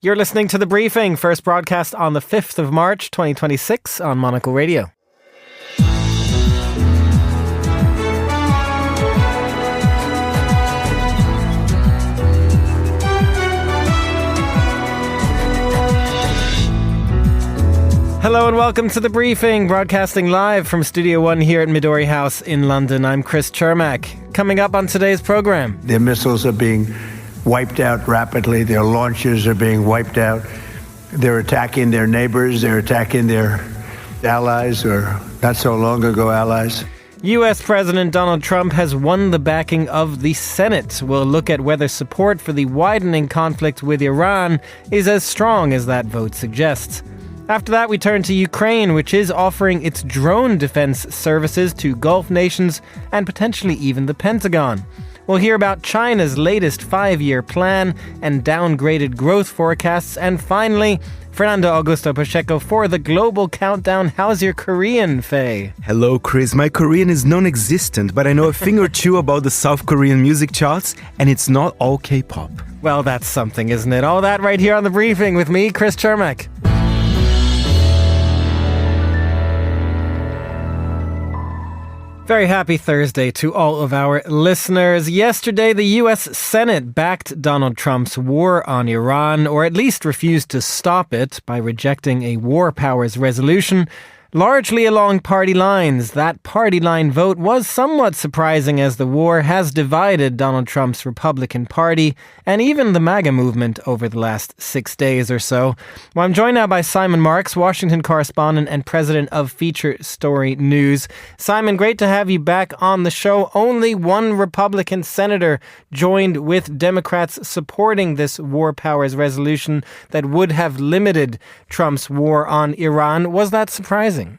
You're listening to The Briefing, first broadcast on the 5th of March 2026 on Monocle Radio. Hello and welcome to The Briefing, broadcasting live from Studio One here at Midori House in London. I'm Chris Chermak. Coming up on today's program. Their missiles are being wiped out rapidly. Their launchers are being wiped out. They're attacking their neighbors. They're attacking their allies, or not so long ago allies. U.S. President Donald Trump has won the backing of the Senate. We'll look at whether support for the widening conflict with Iran is as strong as that vote suggests. After that, we turn to Ukraine, which is offering its drone defense services to Gulf nations and potentially even the Pentagon. We'll hear about China's latest 5-year plan and downgraded growth forecasts. And finally, Fernando Augusto Pacheco for the global countdown. How's your Korean, Faye? Hello, Chris. My Korean is non-existent, but I know a thing or two about the South Korean music charts, and it's not all K-pop. Well, that's something, isn't it? All that right here on The Briefing with me, Chris Chermak. Very happy Thursday to all of our listeners. Yesterday, the U.S. Senate backed Donald Trump's war on Iran, or at least refused to stop it by rejecting a war powers resolution, largely along party lines. That party line vote was somewhat surprising as the war has divided Donald Trump's Republican Party and even the MAGA movement over the last 6 days or so. Well, I'm joined now by Simon Marks, Washington correspondent and president of Feature Story News. Simon, great to have you back on the show. Only one Republican senator joined with Democrats supporting this war powers resolution that would have limited Trump's war on Iran. Was that surprising?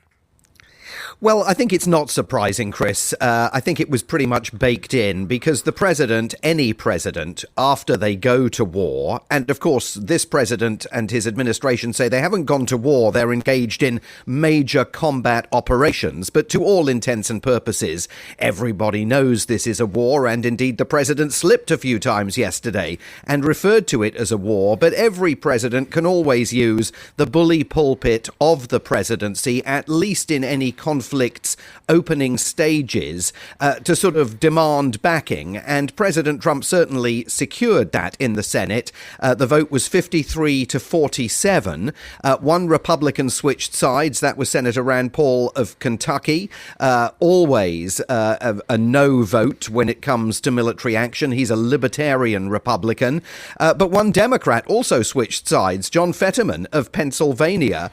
Well, I think it's not surprising, Chris. I think it was pretty much baked in because the president, any president, after they go to war, and of course this president and his administration say they haven't gone to war, they're engaged in major combat operations. But to all intents and purposes, everybody knows this is a war, and indeed the president slipped a few times yesterday and referred to it as a war. But every president can always use the bully pulpit of the presidency, at least in any conflict's opening stages, to sort of demand backing. And President Trump certainly secured that in the Senate. The vote was 53 to 47. One Republican switched sides. That was Senator Rand Paul of Kentucky. Always a no vote when it comes to military action. He's a libertarian Republican. But one Democrat also switched sides. John Fetterman of Pennsylvania,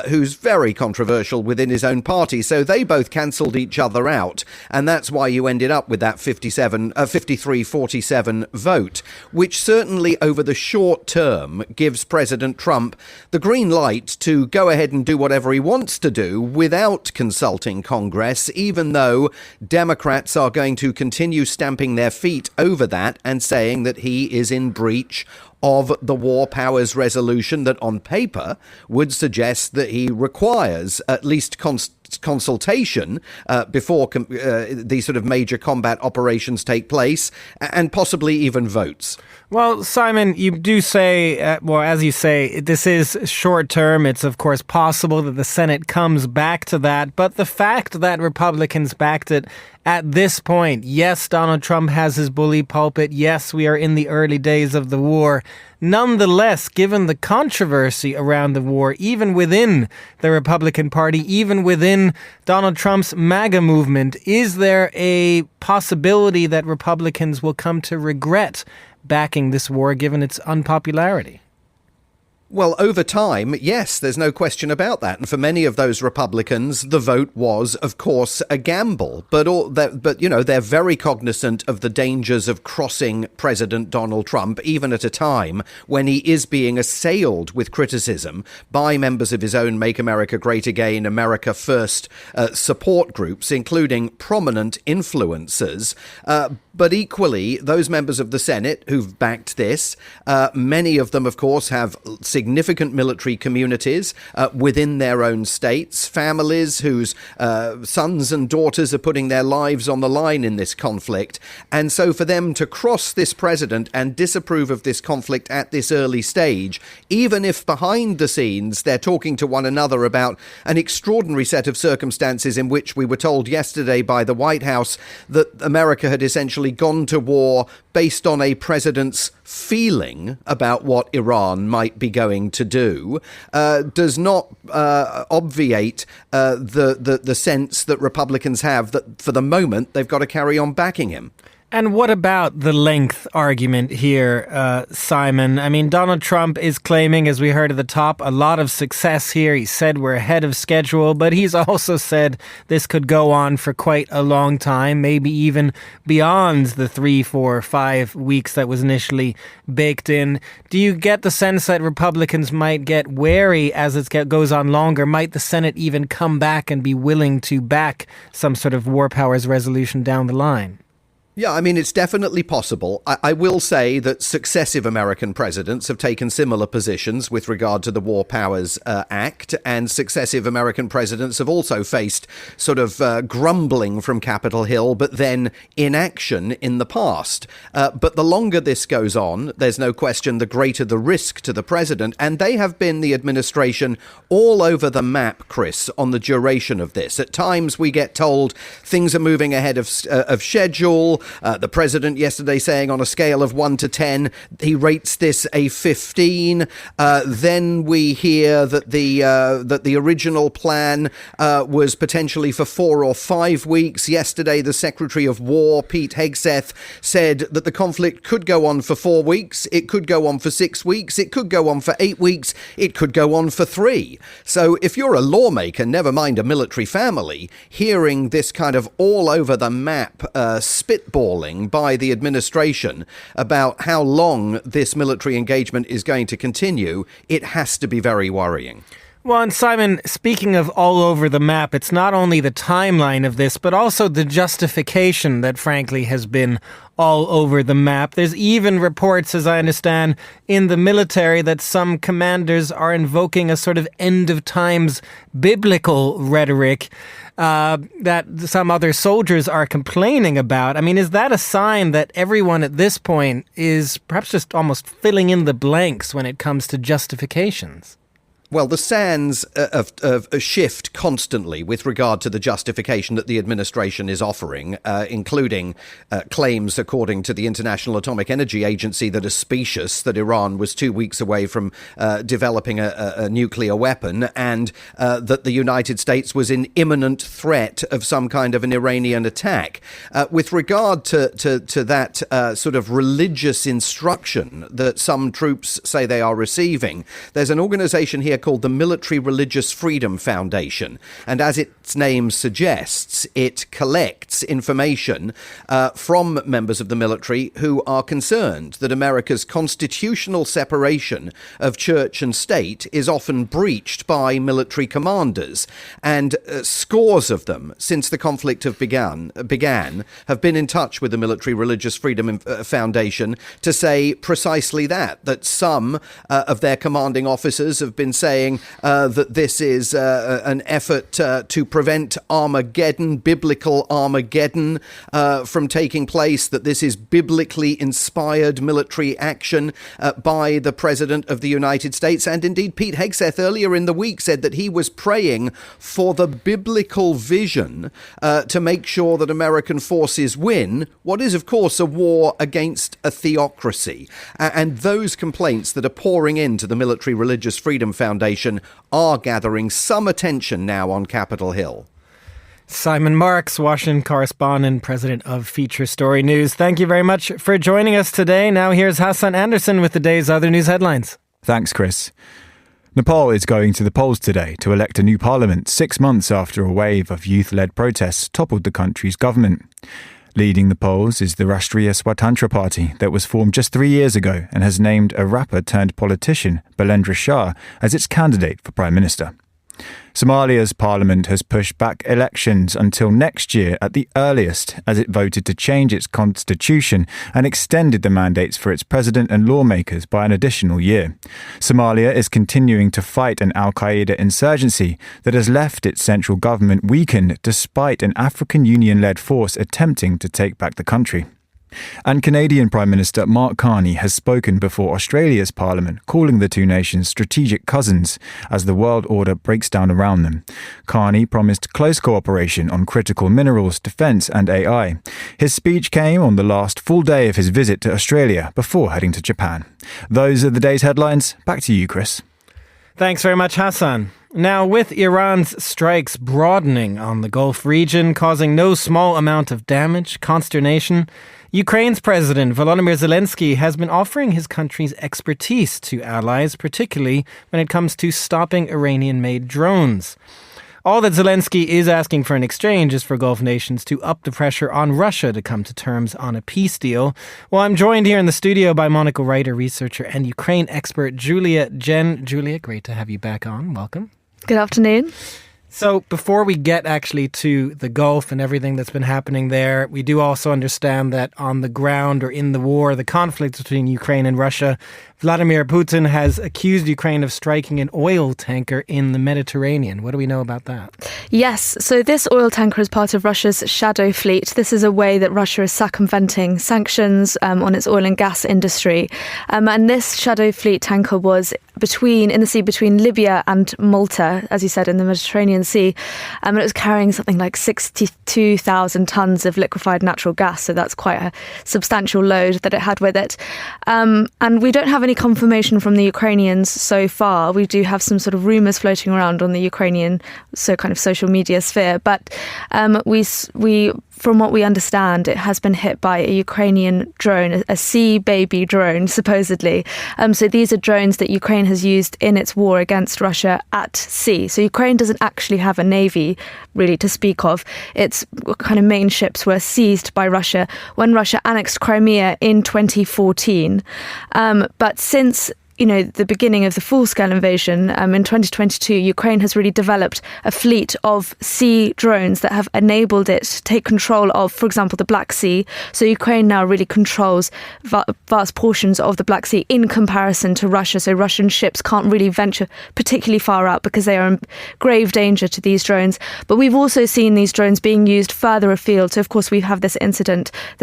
who's very controversial within his own party. So they both cancelled each other out, and that's why you ended up with that 53-47 vote, which certainly over the short term gives President Trump the green light to go ahead and do whatever he wants to do without consulting Congress, even though Democrats are going to continue stamping their feet over that and saying that he is in breach of the war powers resolution that on paper would suggest that he requires at least consultation before these sort of major combat operations take place, and possibly even votes. Well, Simon, you do say, as you say, this is short term. It's, of course, possible that the Senate comes back to that. But the fact that Republicans backed it at this point, yes, Donald Trump has his bully pulpit. Yes, we are in the early days of the war. Nonetheless, given the controversy around the war, even within the Republican Party, even within Donald Trump's MAGA movement, is there a possibility that Republicans will come to regret backing this war given its unpopularity? Well, over time, yes, there's no question about that. And for many of those Republicans, the vote was, of course, a gamble. But you know, they're very cognizant of the dangers of crossing President Donald Trump, even at a time when he is being assailed with criticism by members of his own Make America Great Again, America First support groups, including prominent influencers. But equally, those members of the Senate who've backed this, many of them, of course, have significant military communities within their own states, families whose sons and daughters are putting their lives on the line in this conflict. And so for them to cross this president and disapprove of this conflict at this early stage, even if behind the scenes they're talking to one another about an extraordinary set of circumstances in which we were told yesterday by the White House that America had essentially gone to war based on a president's feeling about what Iran might be going to do, does not obviate the sense that Republicans have that for the moment they've got to carry on backing him. And what about the length argument here, Simon? I mean, Donald Trump is claiming, as we heard at the top, a lot of success here. He said we're ahead of schedule, but he's also said this could go on for quite a long time, maybe even beyond the 3, 4, 5 weeks that was initially baked in. Do you get the sense that Republicans might get wary as it goes on longer? Might the Senate even come back and be willing to back some sort of war powers resolution down the line? Yeah, I mean, it's definitely possible. I will say that successive American presidents have taken similar positions with regard to the War Powers Act, and successive American presidents have also faced sort of grumbling from Capitol Hill, but then inaction in the past. But the longer this goes on, there's no question the greater the risk to the president. And they have been, the administration, all over the map, Chris, on the duration of this. At times we get told things are moving ahead of schedule. The president yesterday saying on a scale of 1 to 10, he rates this a 15. Then we hear that the original plan was potentially for 4 or 5 weeks. Yesterday, the Secretary of War, Pete Hegseth, said that the conflict could go on for 4 weeks. It could go on for 6 weeks. It could go on for 8 weeks. It could go on for 3. So if you're a lawmaker, never mind a military family, hearing this kind of all over the map spitballing by the administration about how long this military engagement is going to continue, it has to be very worrying. Well, and Simon, speaking of all over the map, it's not only the timeline of this, but also the justification that frankly has been all over the map. There's even reports, as I understand, in the military that some commanders are invoking a sort of end of times biblical rhetoric that some other soldiers are complaining about. I mean, is that a sign that everyone at this point is perhaps just almost filling in the blanks when it comes to justifications? Well, the sands of shift constantly with regard to the justification that the administration is offering, including claims, according to the International Atomic Energy Agency, that are specious, that Iran was 2 weeks away from developing a nuclear weapon, and that the United States was in imminent threat of some kind of an Iranian attack. With regard to that sort of religious instruction that some troops say they are receiving, there's an organization here called the Military Religious Freedom Foundation. And as its name suggests, it collects information from members of the military who are concerned that America's constitutional separation of church and state is often breached by military commanders. And scores of them, since the conflict began, have been in touch with the Military Religious Freedom Foundation to say precisely that some of their commanding officers have been saying that this is an effort to prevent Armageddon, biblical Armageddon, from taking place, that this is biblically inspired military action by the President of the United States. And indeed, Pete Hegseth earlier in the week said that he was praying for the biblical vision to make sure that American forces win what is, of course, a war against a theocracy. And those complaints that are pouring into the Military Religious Freedom Foundation are gathering some attention now on Capitol Hill. Simon Marks, Washington correspondent, president of Feature Story News. Thank you very much for joining us today. Now here's Hassan Anderson with the day's other news headlines. Thanks, Chris. Nepal is going to the polls today to elect a new parliament 6 months after a wave of youth-led protests toppled the country's government. Leading the polls is the Rashtriya Swatantra Party that was formed just 3 years ago and has named a rapper-turned-politician, Balendra Shah, as its candidate for Prime Minister. Somalia's parliament has pushed back elections until next year at the earliest, as it voted to change its constitution and extended the mandates for its president and lawmakers by an additional year. Somalia is continuing to fight an al-Qaeda insurgency that has left its central government weakened despite an African Union-led force attempting to take back the country. And Canadian Prime Minister Mark Carney has spoken before Australia's parliament, calling the two nations strategic cousins as the world order breaks down around them. Carney promised close cooperation on critical minerals, defence and AI. His speech came on the last full day of his visit to Australia before heading to Japan. Those are the day's headlines. Back to you, Chris. Thanks very much, Hassan. Now, with Iran's strikes broadening on the Gulf region, causing no small amount of damage, consternation, Ukraine's President Volodymyr Zelensky has been offering his country's expertise to allies, particularly when it comes to stopping Iranian-made drones. All that Zelensky is asking for in exchange is for Gulf nations to up the pressure on Russia to come to terms on a peace deal. Well, I'm joined here in the studio by Monocle writer, researcher, and Ukraine expert Julia Jen. Julia, great to have you back on. Welcome. Good afternoon. So before we get actually to the Gulf and everything that's been happening there, we do also understand that on the ground or in the war, the conflict between Ukraine and Russia, Vladimir Putin has accused Ukraine of striking an oil tanker in the Mediterranean. What do we know about that? Yes, so this oil tanker is part of Russia's shadow fleet. This is a way that Russia is circumventing sanctions on its oil and gas industry. And this shadow fleet tanker was in the sea between Libya and Malta, as you said, in the Mediterranean Sea. And it was carrying something like 62,000 tons of liquefied natural gas. So that's quite a substantial load that it had with it. And we don't have any confirmation from the Ukrainians so far. We do have some sort of rumours floating around on the Ukrainian kind of social media sphere. But we from what we understand, it has been hit by a Ukrainian drone, a sea baby drone, supposedly. So these are drones that Ukraine has used in its war against Russia at sea. So Ukraine doesn't actually have a navy, really, to speak of. Its kind of main ships were seized by Russia when Russia annexed Crimea in 2014. But since the beginning of the full-scale invasion, in 2022, Ukraine has really developed a fleet of sea drones that have enabled it to take control of, for example, the Black Sea. So Ukraine now really controls vast portions of the Black Sea in comparison to Russia. So Russian ships can't really venture particularly far out because they are in grave danger to these drones. But we've also seen these drones being used further afield. So, of course, we have this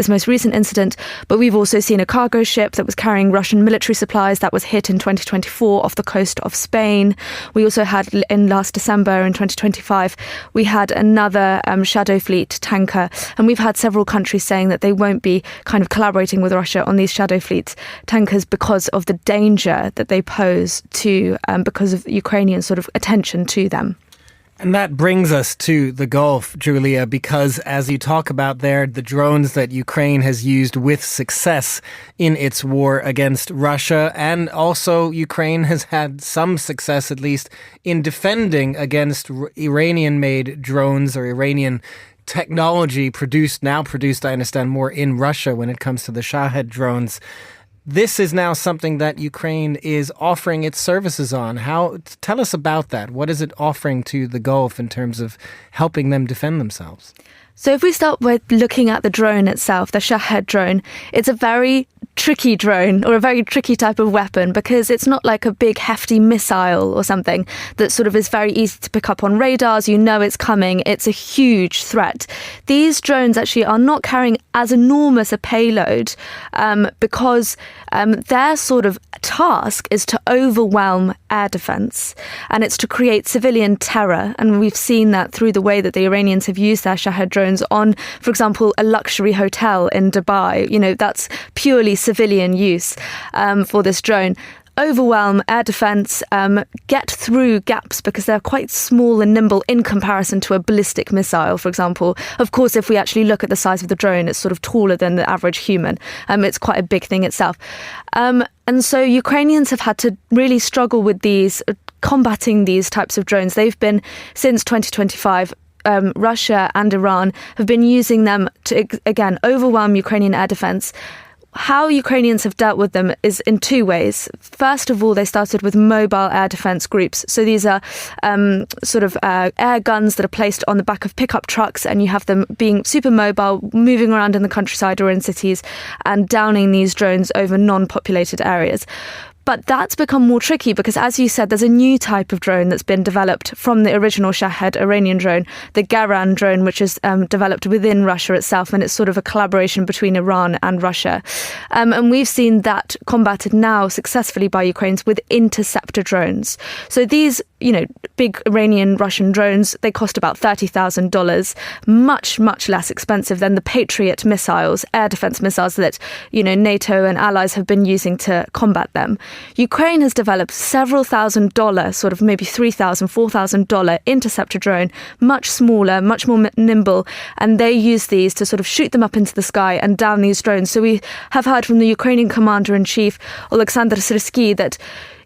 most recent incident, but we've also seen a cargo ship that was carrying Russian military supplies that was hit in 2024 off the coast of Spain. We also had in last December in 2025, we had another shadow fleet tanker, and we've had several countries saying that they won't be kind of collaborating with Russia on these shadow fleet tankers because of the danger that they pose because of Ukrainian sort of attention to them. And that brings us to the Gulf, Julia, because as you talk about there, the drones that Ukraine has used with success in its war against Russia, and also Ukraine has had some success, at least, in defending against Iranian-made drones or Iranian technology produced, I understand, more in Russia when it comes to the Shahed drones. This is now something that Ukraine is offering its services on. Tell us about that. What is it offering to the Gulf in terms of helping them defend themselves? So if we start with looking at the drone itself, the Shahed drone, it's a very tricky drone or a very tricky type of weapon because it's not like a big hefty missile or something that sort of is very easy to pick up on radars. You know it's coming. It's a huge threat. These drones actually are not carrying as enormous a payload because their sort of task is to overwhelm air defense, and it's to create civilian terror. And we've seen that through the way that the Iranians have used their Shahed drones on, for example, a luxury hotel in Dubai. That's purely civilian use for this drone. Overwhelm air defense, get through gaps because they're quite small and nimble in comparison to a ballistic missile, for example. Of course, if we actually look at the size of the drone, it's sort of taller than the average human. It's quite a big thing itself. And so Ukrainians have had to really struggle with combating these types of drones. They've been, since 2025, Russia and Iran have been using them to, again, overwhelm Ukrainian air defense how Ukrainians have dealt with them is in two ways. First of all, they started with mobile air defense groups. So these are air guns that are placed on the back of pickup trucks, and you have them being super mobile, moving around in the countryside or in cities and downing these drones over non-populated areas. But that's become more tricky because, as you said, there's a new type of drone that's been developed from the original Shahed Iranian drone, the Garan drone, which is developed within Russia itself, and it's sort of a collaboration between Iran and Russia. And we've seen that combated now successfully by Ukrainians with interceptor drones. So these, big Iranian Russian drones, they cost about $30,000, much, much less expensive than the Patriot missiles, air defense missiles that, NATO and allies have been using to combat them. Ukraine has developed several $1,000, sort of maybe $3,000, $4,000 interceptor drone, much smaller, much more nimble, and they use these to sort of shoot them up into the sky and down these drones. So we have heard from the Ukrainian commander-in-chief, Oleksandr Syrsky, that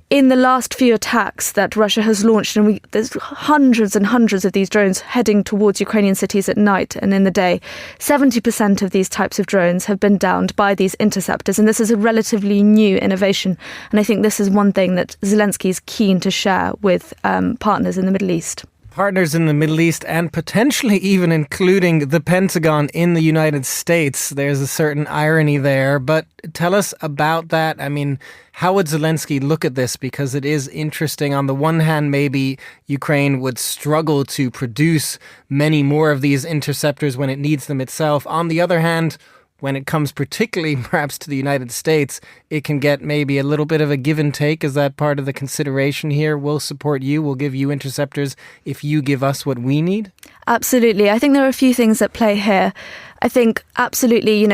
in the last few attacks that Russia has launched, and there's hundreds and hundreds of these drones heading towards Ukrainian cities at night and in the day, 70% of these types of drones have been downed by these interceptors. And this is a relatively new innovation. And I think this is one thing that Zelensky is keen to share with partners in the Middle East. Partners in the Middle East and potentially even including the Pentagon in the United States. There's a certain irony there, but tell us about that. I mean, how would Zelensky look at this? Because it is interesting. On the one hand, maybe Ukraine would struggle to produce many more of these interceptors when it needs them itself. On the other hand, when it comes particularly perhaps to the United States, it can get maybe a little bit of a give and take. Is that part of the consideration here? We'll support you. We'll give you interceptors if you give us what we need? Absolutely. I think there are a few things at play here. I think absolutely,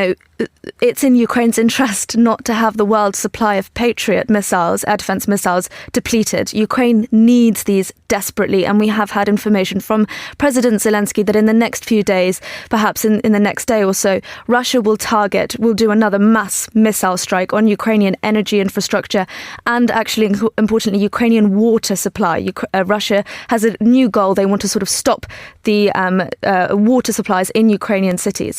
it's in Ukraine's interest not to have the world's supply of Patriot missiles, air defense missiles, depleted. Ukraine needs these desperately, and we have had information from President Zelensky that in the next few days, perhaps in the next day or so, Russia will do another mass missile strike on Ukrainian energy infrastructure and actually, importantly, Ukrainian water supply. Russia has a new goal. They want to sort of stop the water supplies in Ukrainian cities.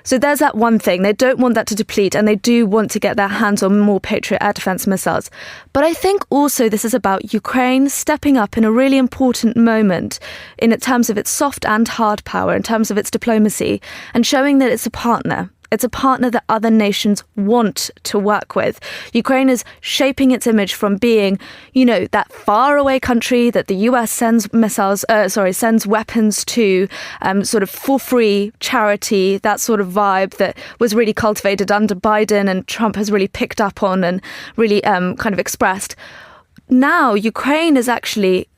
So there's that one thing. They don't want that to deplete, and they do want to get their hands on more Patriot air defense missiles. But I think also this is about Ukraine stepping up in a really important moment in terms of its soft and hard power, in terms of its diplomacy, and showing that it's a partner. It's a partner that other nations want to work with. Ukraine is shaping its image from being, that faraway country that the US sends weapons to, sort of for free charity, that sort of vibe that was really cultivated under Biden and Trump has really picked up on and really kind of expressed. Now, Ukraine is actually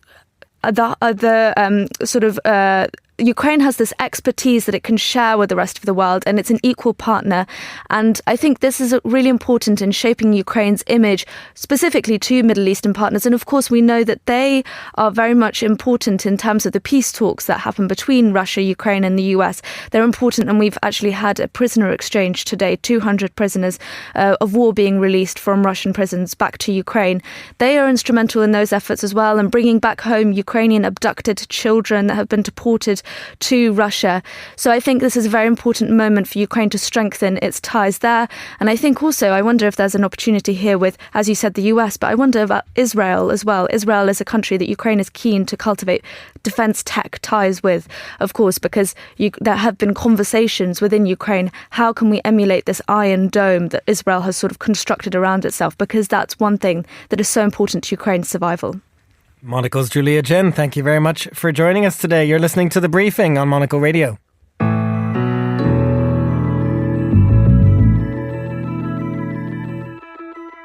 Ukraine has this expertise that it can share with the rest of the world, and it's an equal partner. And I think this is really important in shaping Ukraine's image, specifically to Middle Eastern partners. And of course, we know that they are very much important in terms of the peace talks that happen between Russia, Ukraine and the US. They're important, and we've actually had a prisoner exchange today, 200 prisoners of war being released from Russian prisons back to Ukraine. They are instrumental in those efforts as well, and bringing back home Ukrainian abducted children that have been deported to Russia. So I think this is a very important moment for Ukraine to strengthen its ties there. And I think also, I wonder if there's an opportunity here with, as you said, the US, but I wonder about Israel as well. Israel is a country that Ukraine is keen to cultivate defense tech ties with, of course, because there have been conversations within Ukraine. How can we emulate this Iron Dome that Israel has sort of constructed around itself? Because that's one thing that is so important to Ukraine's survival. Monocle's Julia Jen, thank you very much for joining us today. You're listening to The Briefing on Monocle Radio.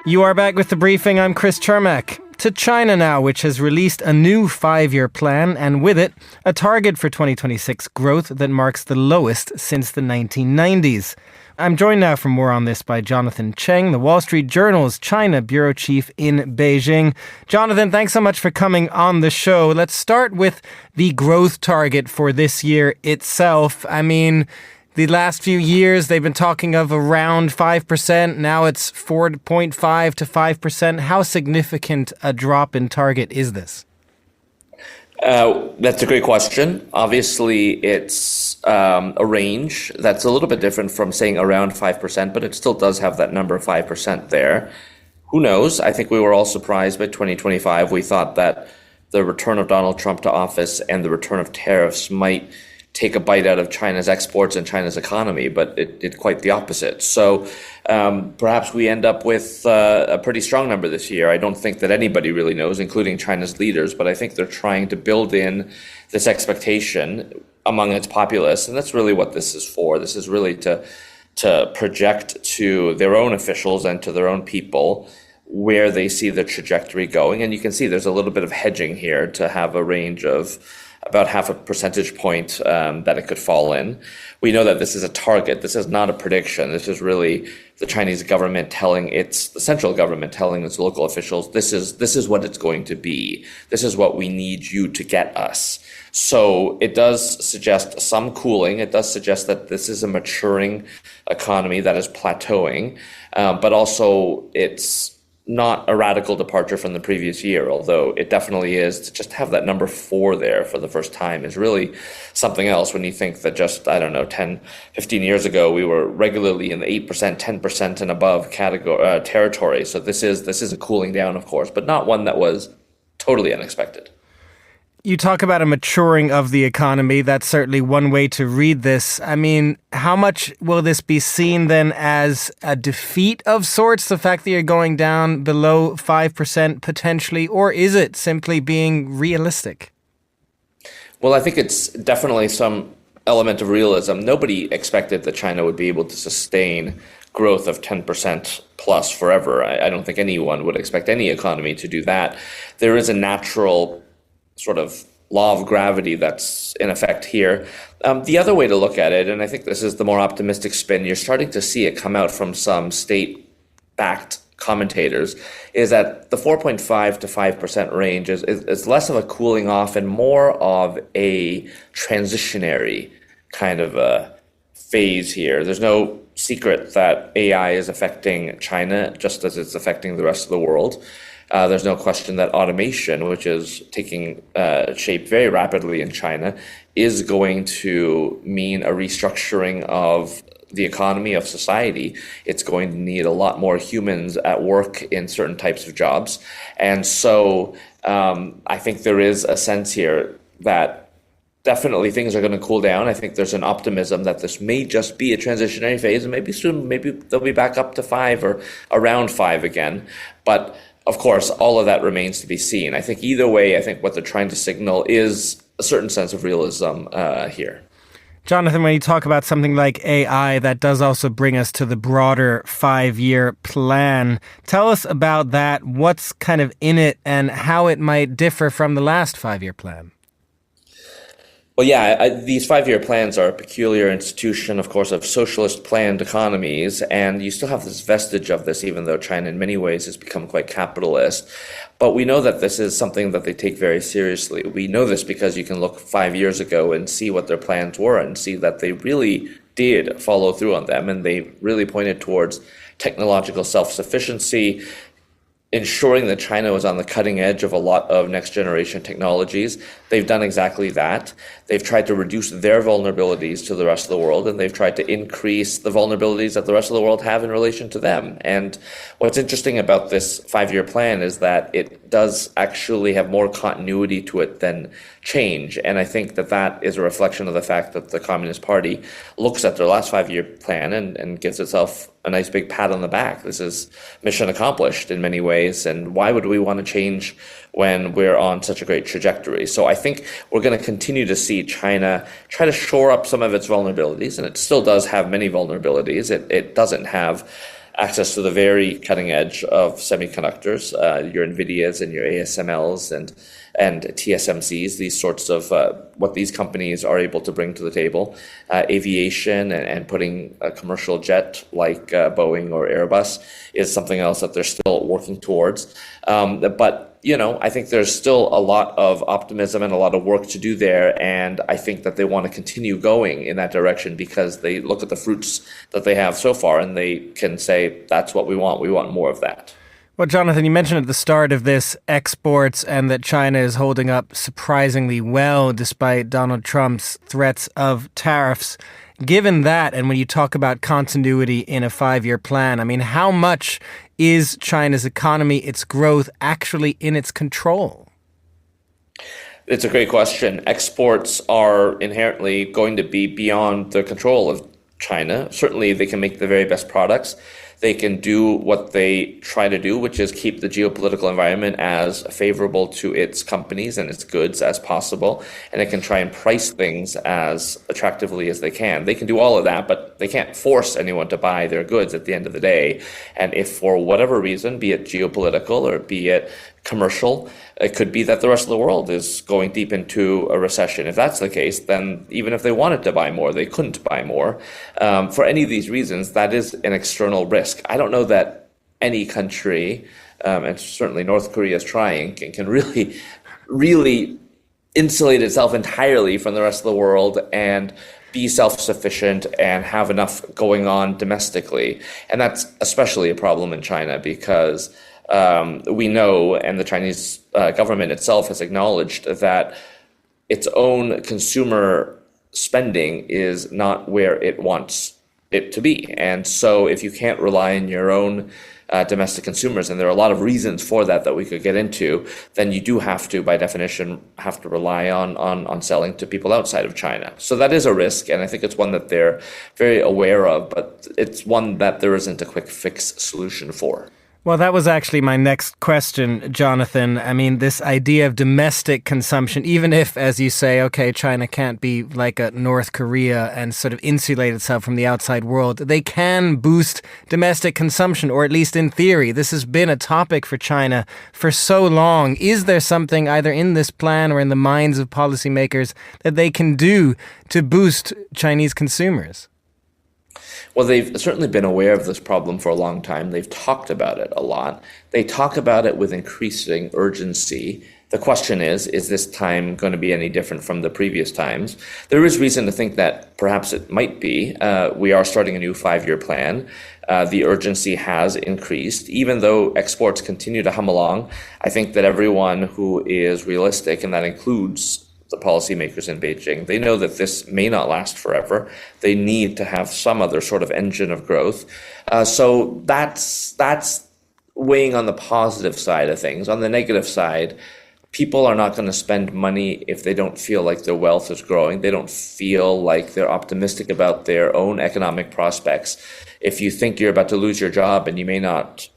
You are back with The Briefing. I'm Chris Chermak. To China now, which has released a new 5-year plan, and with it, a target for 2026 growth that marks the lowest since the 1990s. I'm joined now for more on this by Jonathan Cheng, the Wall Street Journal's China bureau chief in Beijing. Jonathan, thanks so much for coming on the show. Let's start with the growth target for this year itself. I mean, the last few years, they've been talking of around 5%. Now it's 4.5 to 5%. How significant a drop in target is this? That's a great question. Obviously, it's a range that's a little bit different from saying around 5%, but it still does have that number 5% there. Who knows? I think we were all surprised by 2025. We thought that the return of Donald Trump to office and the return of tariffs might take a bite out of China's exports and China's economy, but it did quite the opposite. So perhaps we end up with a pretty strong number this year. I don't think that anybody really knows, including China's leaders, but I think they're trying to build in this expectation among its populace, and that's really what this is for. This is really to project to their own officials and to their own people where they see the trajectory going. And you can see there's a little bit of hedging here to have a range of about half a percentage point that it could fall in. We know that this is a target. This is not a prediction. This is really the Chinese government the central government telling its local officials, this is what it's going to be. This is what we need you to get us. So it does suggest some cooling. It does suggest that this is a maturing economy that is plateauing, but also it's not a radical departure from the previous year, although it definitely is. To just have that number 4 there for the first time is really something else when you think that just, 10, 15 years ago, we were regularly in the 8%, 10% and above territory. So this is a cooling down, of course, but not one that was totally unexpected. You talk about a maturing of the economy. That's certainly one way to read this. I mean, how much will this be seen then as a defeat of sorts, the fact that you're going down below 5% potentially, or is it simply being realistic? Well, I think it's definitely some element of realism. Nobody expected that China would be able to sustain growth of 10% plus forever. I don't think anyone would expect any economy to do that. There is a natural sort of law of gravity that's in effect here. The other way to look at it, and I think this is the more optimistic spin, you're starting to see it come out from some state-backed commentators, is that the 4.5 to 5% range is less of a cooling off and more of a transitionary kind of a phase here. There's no secret that AI is affecting China just as it's affecting the rest of the world. There's no question that automation, which is taking shape very rapidly in China, is going to mean a restructuring of the economy, of society. It's going to need a lot more humans at work in certain types of jobs. And so I think there is a sense here that definitely things are going to cool down. I think there's an optimism that this may just be a transitionary phase, and maybe soon, maybe they'll be back up to 5 or around 5 again. But of course, all of that remains to be seen. I think either way, I think what they're trying to signal is a certain sense of realism here. Jonathan, when you talk about something like AI, that does also bring us to the broader 5-year plan. Tell us about that, what's kind of in it, and how it might differ from the last 5-year plan. Well, yeah, these 5-year plans are a peculiar institution, of course, of socialist planned economies, and you still have this vestige of this, even though China in many ways has become quite capitalist. But we know that this is something that they take very seriously. We know this because you can look 5 years ago and see what their plans were and see that they really did follow through on them, and they really pointed towards technological self-sufficiency, ensuring that China was on the cutting edge of a lot of next generation technologies. They've done exactly that. They've tried to reduce their vulnerabilities to the rest of the world, and they've tried to increase the vulnerabilities that the rest of the world have in relation to them. And what's interesting about this 5-year plan is that it does actually have more continuity to it than change. And I think that that is a reflection of the fact that the Communist Party looks at their last 5-year plan and gives itself a nice big pat on the back. This is mission accomplished in many ways. And why would we want to change when we're on such a great trajectory? So I think we're going to continue to see China try to shore up some of its vulnerabilities, and it still does have many vulnerabilities. It doesn't have access to the very cutting edge of semiconductors, your NVIDIAs and your ASMLs and TSMCs, these sorts of what these companies are able to bring to the table. Aviation and putting a commercial jet like Boeing or Airbus is something else that they're still working towards. But I think there's still a lot of optimism and a lot of work to do there. And I think that they want to continue going in that direction because they look at the fruits that they have so far and they can say, that's what we want. We want more of that. Well, Jonathan, you mentioned at the start of this exports and that China is holding up surprisingly well despite Donald Trump's threats of tariffs. Given that, and when you talk about continuity in a 5-year plan, I mean, how much is China's economy, its growth, actually in its control? It's a great question. Exports are inherently going to be beyond the control of China. Certainly, they can make the very best products. They can do what they try to do, which is keep the geopolitical environment as favorable to its companies and its goods as possible. And they can try and price things as attractively as they can. They can do all of that, but they can't force anyone to buy their goods at the end of the day. And if for whatever reason, be it geopolitical or be it commercial, it could be that the rest of the world is going deep into a recession. If that's the case, then even if they wanted to buy more, they couldn't buy more. For any of these reasons, that is an external risk. I don't know that any country, and certainly North Korea is trying, can really insulate itself entirely from the rest of the world and be self-sufficient and have enough going on domestically. And that's especially a problem in China because we know, and the Chinese government itself has acknowledged, that its own consumer spending is not where it wants it to be. And so if you can't rely on your own domestic consumers, and there are a lot of reasons for that we could get into, then you do have to, by definition, have to rely on selling to people outside of China. So that is a risk, and I think it's one that they're very aware of, but it's one that there isn't a quick fix solution for. Well, that was actually my next question, Jonathan. I mean, this idea of domestic consumption, even if, as you say, okay, China can't be like a North Korea and sort of insulate itself from the outside world, they can boost domestic consumption, or at least in theory. This has been a topic for China for so long. Is there something either in this plan or in the minds of policymakers that they can do to boost Chinese consumers? Well, they've certainly been aware of this problem for a long time. They've talked about it a lot. They talk about it with increasing urgency. The question is this time going to be any different from the previous times? There is reason to think that perhaps it might be. We are starting a new 5-year plan. The urgency has increased. Even though exports continue to hum along, I think that everyone who is realistic, and that includes the policymakers in Beijing, they know that this may not last forever. They need to have some other sort of engine of growth. So that's weighing on the positive side of things. On the negative side, people are not going to spend money if they don't feel like their wealth is growing. They don't feel like they're optimistic about their own economic prospects. If you think you're about to lose your job and you may not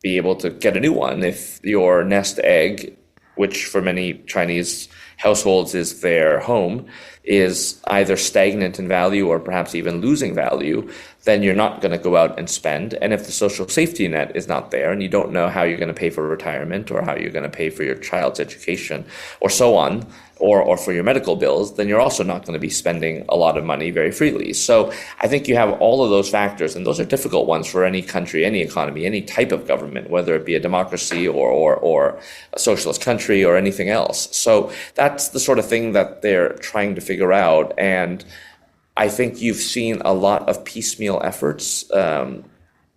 be able to get a new one, if your nest egg, which for many Chinese households is their home, is either stagnant in value or perhaps even losing value, then you're not going to go out and spend. And if the social safety net is not there and you don't know how you're going to pay for retirement or how you're going to pay for your child's education or so on, or for your medical bills, then you're also not going to be spending a lot of money very freely. So I think you have all of those factors, and those are difficult ones for any country, any economy, any type of government, whether it be a democracy or a socialist country or anything else. So that's the sort of thing that they're trying to figure out. And I think you've seen a lot of piecemeal efforts.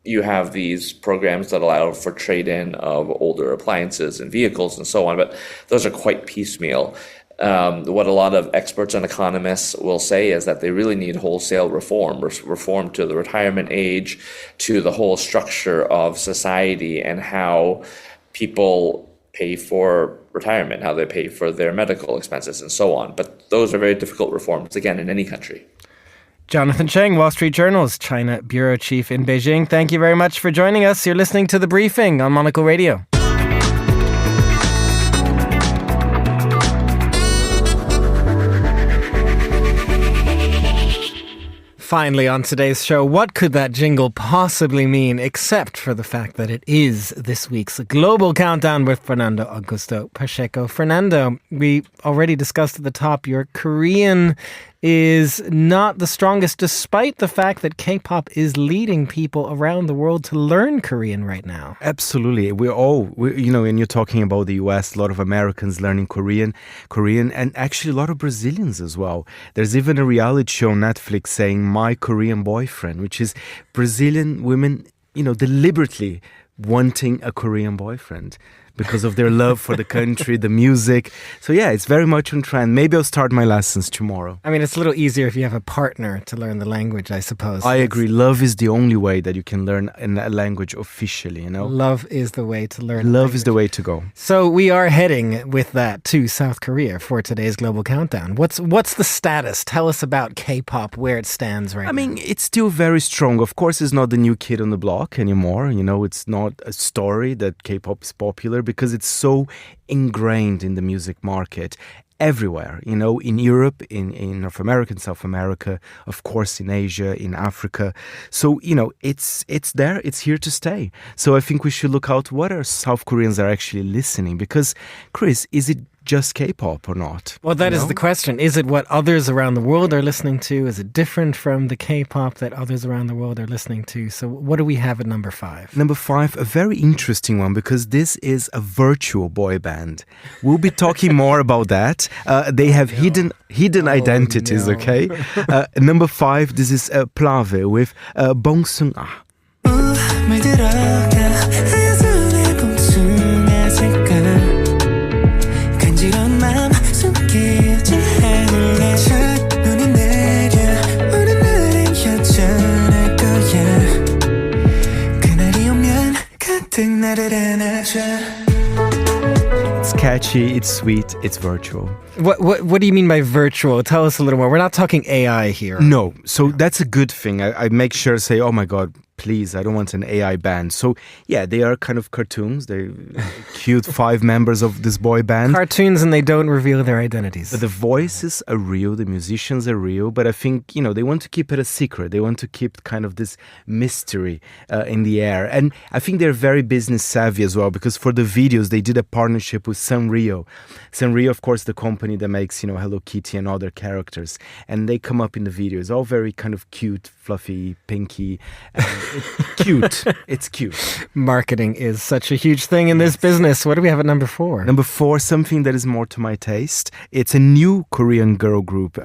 You have these programs that allow for trade-in of older appliances and vehicles and so on, but those are quite piecemeal. What a lot of experts and economists will say is that they really need wholesale reform to the retirement age, to the whole structure of society and how people pay for retirement, how they pay for their medical expenses and so on. But those are very difficult reforms, again, in any country. Jonathan Cheng, Wall Street Journal's China Bureau Chief in Beijing. Thank you very much for joining us. You're listening to The Briefing on Monocle Radio. Finally, on today's show, what could that jingle possibly mean, except for the fact that it is this week's Global Countdown with Fernando Augusto Pacheco. Fernando, we already discussed at the top, your Korean is not the strongest, despite the fact that K-pop is leading people around the world to learn Korean right now. Absolutely. And you're talking about the US, a lot of Americans learning Korean, and actually a lot of Brazilians as well. There's even a reality show on Netflix saying My Korean Boyfriend, which is Brazilian women, deliberately wanting a Korean boyfriend because of their love for the country, the music. So yeah, it's very much on trend. Maybe I'll start my lessons tomorrow. I mean, it's a little easier if you have a partner to learn the language, I suppose. I agree. Love is the only way that you can learn a language officially, you know? Love is the way to learn. Love is the way to go. So we are heading with that to South Korea for today's Global Countdown. What's the status? Tell us about K-pop, where it stands right now. I mean, it's still very strong. Of course, it's not the new kid on the block anymore. You know, it's not a story that K-pop is popular because it's so ingrained in the music market everywhere, you know, in Europe, in North America, in South America, of course, in Asia, in Africa. So, you know, it's there, it's here to stay. So I think we should look out what our South Koreans are actually listening because, Chris, is it just K-pop or not? Well, that is the question. Is it what others around the world are listening to? Is it different from the K-pop that others around the world are listening to? So what do we have at number 5? Number 5, a very interesting one because this is a virtual boy band. We'll be talking more about that. They have hidden identities, okay? Number 5, this is Plave with Bong Seung-ah. It's catchy, it's sweet, it's virtual. What do you mean by virtual? Tell us a little more. We're not talking AI here. No, so that's a good thing. I make sure to say, oh my God, please, I don't want an AI band. So yeah, they are kind of cartoons. They're cute 5 members of this boy band. Cartoons, and they don't reveal their identities. But the voices are real, the musicians are real, but I think, you know, they want to keep it a secret. They want to keep kind of this mystery in the air. And I think they're very business savvy as well, because for the videos, they did a partnership with Sanrio. Sanrio, of course, the company that makes, you know, Hello Kitty and other characters. And they come up in the videos, all very kind of cute, fluffy, pinky, cute. It's cute. Marketing is such a huge thing in this business. What do we have at number 4? Number 4, something that is more to my taste. It's a new Korean girl group.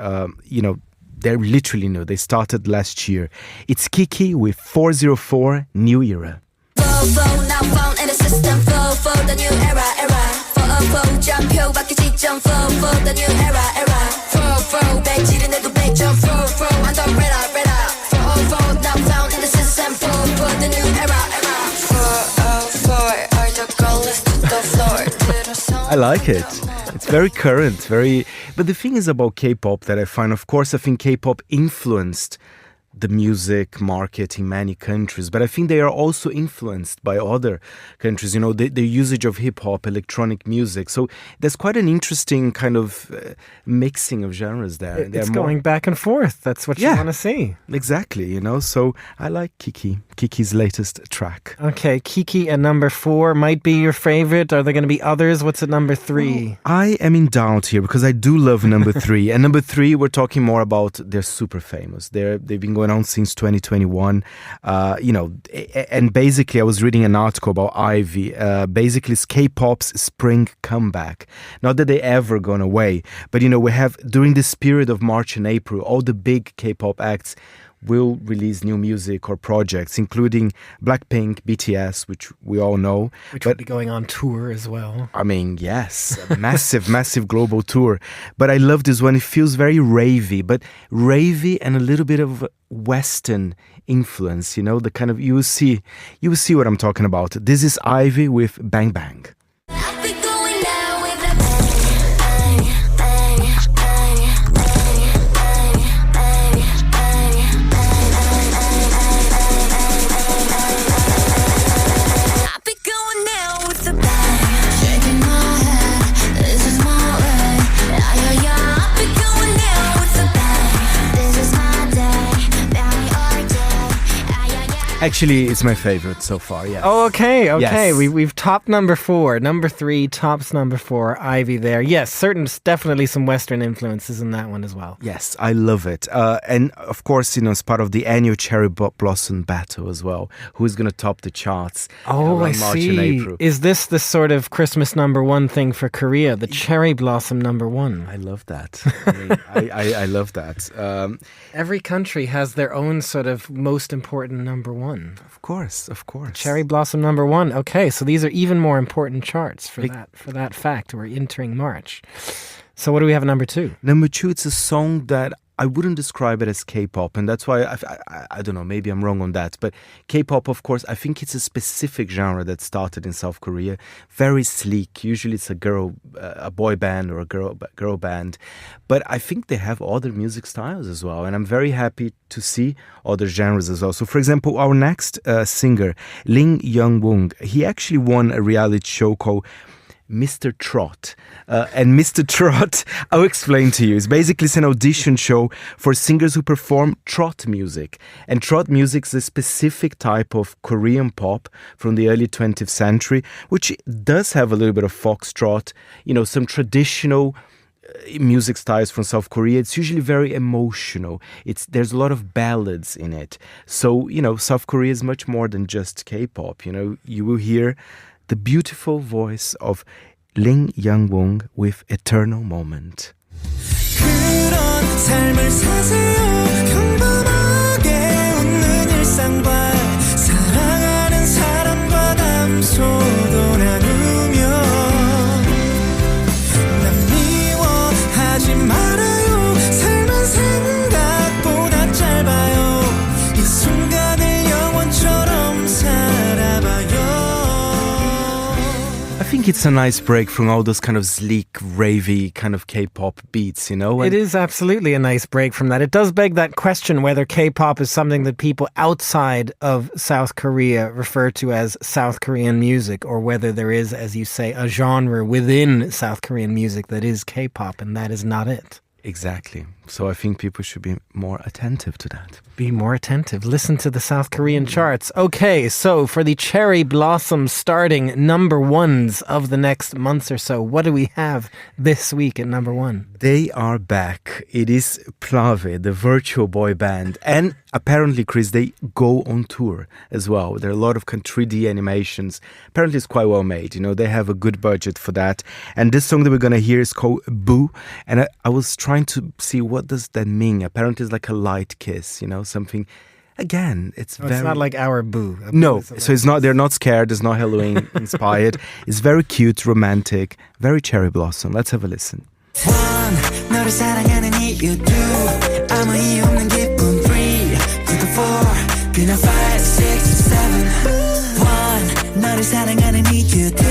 You know, they're literally new. They started last year. It's Kiki with 404 New Era. I like it. It's very current, But the thing is about K-pop that I find, of course, I think K-pop influenced the music market in many countries, but I think they are also influenced by other countries, you know, the usage of hip-hop, electronic music. So there's quite an interesting kind of mixing of genres there. It's going back and forth. That's what you want to see. Exactly, you know, so I like Kiki's latest track. Okay, Kiki at number 4 might be your favorite. Are there going to be others? What's at number 3? Well, I am in doubt here because I do love number 3. And number 3, we're talking more about they're super famous. They've been going on since 2021. You know, and basically I was reading an article about Ivy. Basically it's K-pop's spring comeback. Not that they ever gone away, but you know, we have during this period of March and April, all the big K-pop acts will release new music or projects, including Blackpink, BTS, which we all know. Which will be going on tour as well. I mean, yes, a massive global tour. But I love this one. It feels very ravey, but ravey and a little bit of Western influence, you know, the kind of, you will see what I'm talking about. This is Ivy with Bang Bang. Actually, it's my favorite so far, yes. Oh, okay. Yes. We've topped number 4. Number 3 tops number 4. Ivy there. Yes, definitely some Western influences in that one as well. Yes, I love it. And of course, you know, it's part of the annual Cherry Blossom Battle as well. Who's going to top the charts? Oh, I March see. and April. Is this the sort of Christmas number 1 thing for Korea? The Cherry Blossom number 1? I love that. I mean, I love that. Every country has their own sort of most important number 1. one. Of course. Cherry Blossom number one. Okay, so these are even more important charts for that fact. We're entering March. So what do we have at number two? Number two, it's a song that I wouldn't describe it as K-pop, and that's why I don't know, maybe I'm wrong on that. But K-pop, of course, I think it's a specific genre that started in South Korea. Very sleek. Usually it's a boy band or a girl band. But I think they have other music styles as well, and I'm very happy to see other genres as well. So, for example, our next singer, Ling Young-woong, he actually won a reality show called Mr. Trot. And Mr. Trot, I'll explain to you. It's an audition show for singers who perform trot music. And trot music is a specific type of Korean pop from the early 20th century, which does have a little bit of foxtrot, some traditional music styles from South Korea. It's usually very emotional. There's a lot of ballads in it. So, South Korea is much more than just K-pop. You will hear the beautiful voice of Ling Young-woong with Eternal Moment. 그런 삶을 사세요. 평범하게 웃는 일상과 사랑하는 사람과 담소도 나누며 남 미워하지 말아요. 삶은 생각보다 짧아요. 이 순간을 영원처럼 살아봐요. I think it's a nice break from all those kind of sleek, ravey kind of K-pop beats, It is absolutely a nice break from that. It does beg that question whether K-pop is something that people outside of South Korea refer to as South Korean music, or whether there is, as you say, a genre within South Korean music that is K-pop, and that is not it. Exactly. So I think people should be more attentive to that. Be more attentive. Listen to the South Korean charts. Okay, so for the Cherry Blossom starting number ones of the next months or so, what do we have this week at number one? They are back. It is Plave, the virtual boy band. And apparently, Chris, they go on tour as well. There are a lot of 3D animations. Apparently, it's quite well made. They have a good budget for that. And this song that we're going to hear is called Boo. And I was trying to see what does that mean. Apparently, it's like a light kiss, something. Again, it's not like our Boo. No, so it's not. They're not scared. It's not Halloween inspired. It's very cute, romantic, very Cherry Blossom. Let's have a listen. 너를 사랑하는 이유도 아무 이유 없는 기쁨 3 to the 4 그냥 5, 6, 7 1 너를 사랑하는 이유도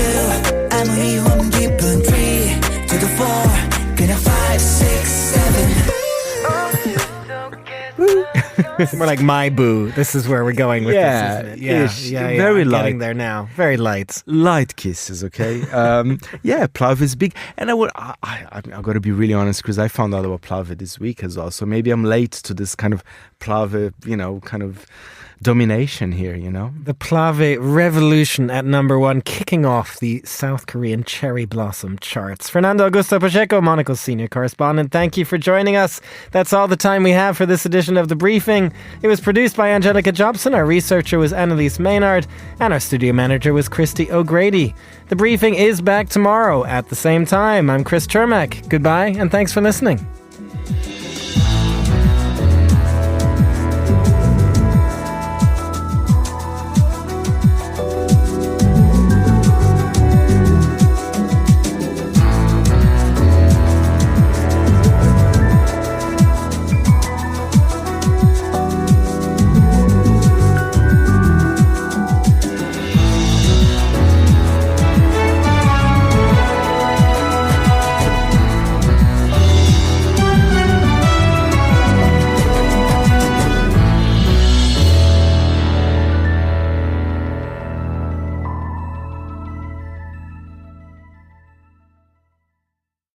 아무 이유 없는 기쁨 3 to the 4 그냥 5, 6, 7 More like my boo. This is where we're going with this, isn't it? Yeah. Very I'm light. getting there now. Very light. Light kisses, okay? Plave is big. And I've got to be really honest, because I found out about Plave this week as well. So maybe I'm late to this kind of Plave, kind of domination here, The Plave revolution at number one, kicking off the South Korean Cherry Blossom charts. Fernando Augusto Pacheco, Monocle's senior correspondent, thank you for joining us. That's all the time we have for this edition of The Briefing. It was produced by Angelica Jobson, our researcher was Annalise Maynard, and our studio manager was Christy O'Grady. The Briefing is back tomorrow at the same time. I'm Chris Chermak. Goodbye, and thanks for listening.